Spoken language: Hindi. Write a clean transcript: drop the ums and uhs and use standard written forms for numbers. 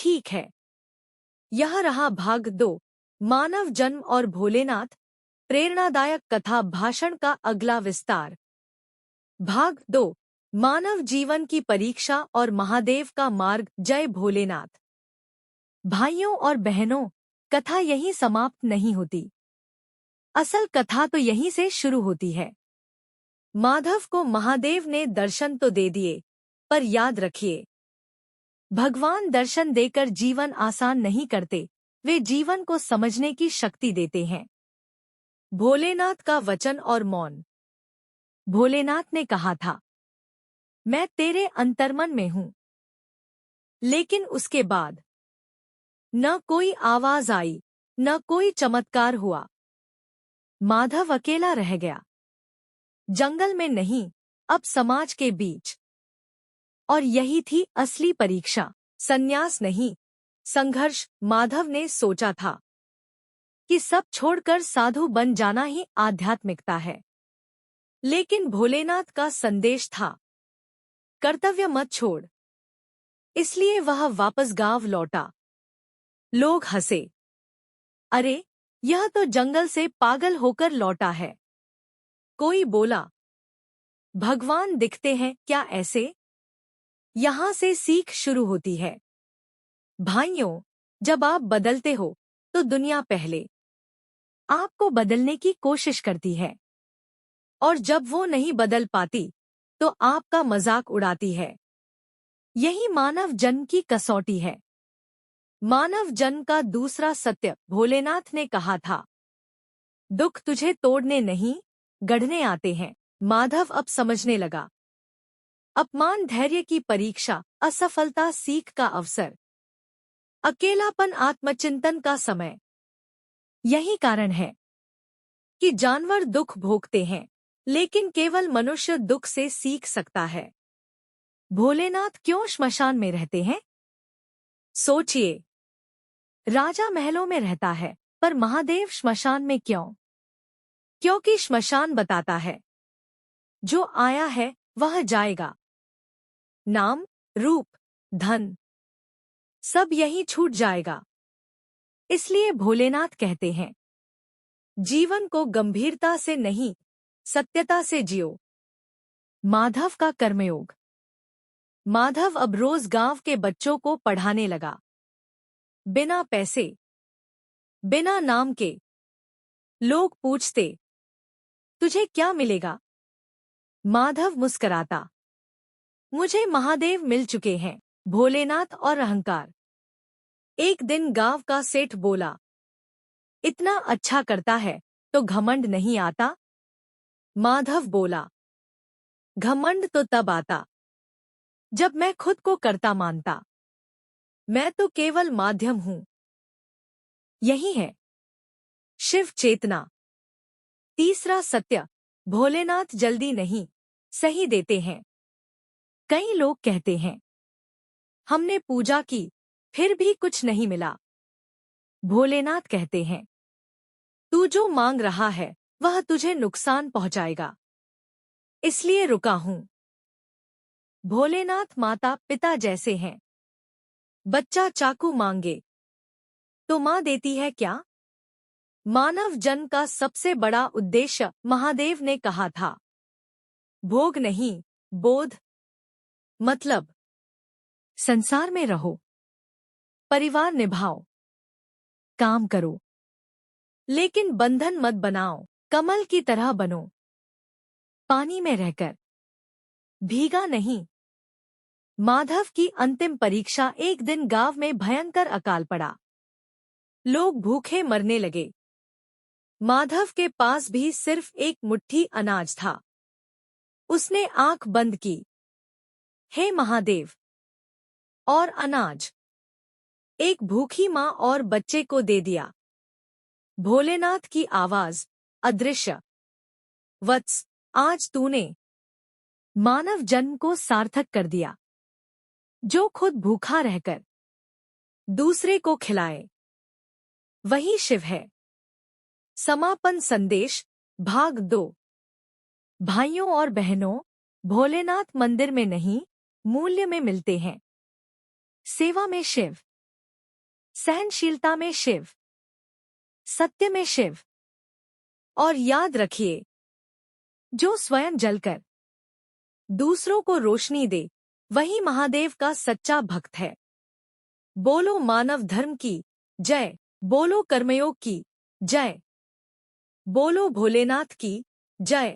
ठीक है। यह रहा भाग 2, मानव जन्म और भोलेनाथ, प्रेरणादायक कथा भाषण का अगला विस्तार। भाग 2, मानव जीवन की परीक्षा और महादेव का मार्ग। जय भोलेनाथ। भाइयों और बहनों, कथा यहीं समाप्त नहीं होती। असल कथा तो यहीं से शुरू होती है। माधव को महादेव ने दर्शन तो दे दिए, पर याद रखिए, भगवान दर्शन देकर जीवन आसान नहीं करते, वे जीवन को समझने की शक्ति देते हैं। भोलेनाथ का वचन और मौन। भोलेनाथ ने कहा था, मैं तेरे अंतर्मन में हूं। लेकिन उसके बाद न कोई आवाज आई, न कोई चमत्कार हुआ। माधव अकेला रह गया, जंगल में नहीं, अब समाज के बीच। और यही थी असली परीक्षा, संन्यास नहीं, संघर्ष। माधव ने सोचा था कि सब छोड़कर साधु बन जाना ही आध्यात्मिकता है। लेकिन भोलेनाथ का संदेश था, कर्तव्य मत छोड़। इसलिए वह वापस गांव लौटा। लोग हंसे, अरे यह तो जंगल से पागल होकर लौटा है। कोई बोला, भगवान दिखते हैं क्या ऐसे? यहां से सीख शुरू होती है। भाइयों, जब आप बदलते हो तो दुनिया पहले आपको बदलने की कोशिश करती है, और जब वो नहीं बदल पाती तो आपका मजाक उड़ाती है। यही मानव जन्म की कसौटी है। मानव जन्म का दूसरा सत्य भोलेनाथ ने कहा था, दुख तुझे तोड़ने नहीं, गढ़ने आते हैं। माधव अब समझने लगा, अपमान धैर्य की परीक्षा, असफलता सीख का अवसर, अकेलापन आत्मचिंतन का समय। यही कारण है कि जानवर दुख भोगते हैं, लेकिन केवल मनुष्य दुख से सीख सकता है। भोलेनाथ क्यों श्मशान में रहते हैं? सोचिए, राजा महलों में रहता है, पर महादेव श्मशान में क्यों? क्योंकि श्मशान बताता है, जो आया है वह जाएगा। नाम, रूप, धन, सब यहीं छूट जाएगा। इसलिए भोलेनाथ कहते हैं, जीवन को गंभीरता से नहीं, सत्यता से जियो। माधव का कर्मयोग। माधव अब रोज गांव के बच्चों को पढ़ाने लगा, बिना पैसे, बिना नाम के। लोग पूछते, तुझे क्या मिलेगा? माधव मुस्कराता, मुझे महादेव मिल चुके हैं। भोलेनाथ और अहंकार। एक दिन गांव का सेठ बोला, इतना अच्छा करता है तो घमंड नहीं आता? माधव बोला, घमंड तो तब आता जब मैं खुद को कर्ता मानता। मैं तो केवल माध्यम हूं। यही है शिव चेतना। तीसरा सत्य, भोलेनाथ जल्दी नहीं, सही देते हैं। कई लोग कहते हैं, हमने पूजा की फिर भी कुछ नहीं मिला। भोलेनाथ कहते हैं, तू जो मांग रहा है वह तुझे नुकसान पहुंचाएगा, इसलिए रुका हूं। भोलेनाथ माता पिता जैसे हैं। बच्चा चाकू मांगे तो मां देती है क्या? मानव जन्म का सबसे बड़ा उद्देश्य महादेव ने कहा था, भोग नहीं, बोध। मतलब, संसार में रहो, परिवार निभाओ, काम करो, लेकिन बंधन मत बनाओ। कमल की तरह बनो, पानी में रहकर, भीगा नहीं। माधव की अंतिम परीक्षा। एक दिन गांव में भयंकर अकाल पड़ा। लोग भूखे मरने लगे। माधव के पास भी सिर्फ एक मुट्ठी अनाज था। उसने आंख बंद की, हे महादेव, और अनाज एक भूखी मां और बच्चे को दे दिया। भोलेनाथ की आवाज, अदृश्य, वत्स, आज तूने मानव जन्म को सार्थक कर दिया। जो खुद भूखा रहकर दूसरे को खिलाए, वही शिव है। समापन संदेश। भाग 2। भाइयों और बहनों, भोलेनाथ मंदिर में नहीं, मूल्य में मिलते हैं। सेवा में शिव। सहनशीलता में शिव, सत्य में शिव। और याद रखिए, जो स्वयं जलकर दूसरों को रोशनी दे, वही महादेव का सच्चा भक्त है। बोलो मानव धर्म की जय, बोलो कर्मयोग की जय, बोलो भोलेनाथ की जय।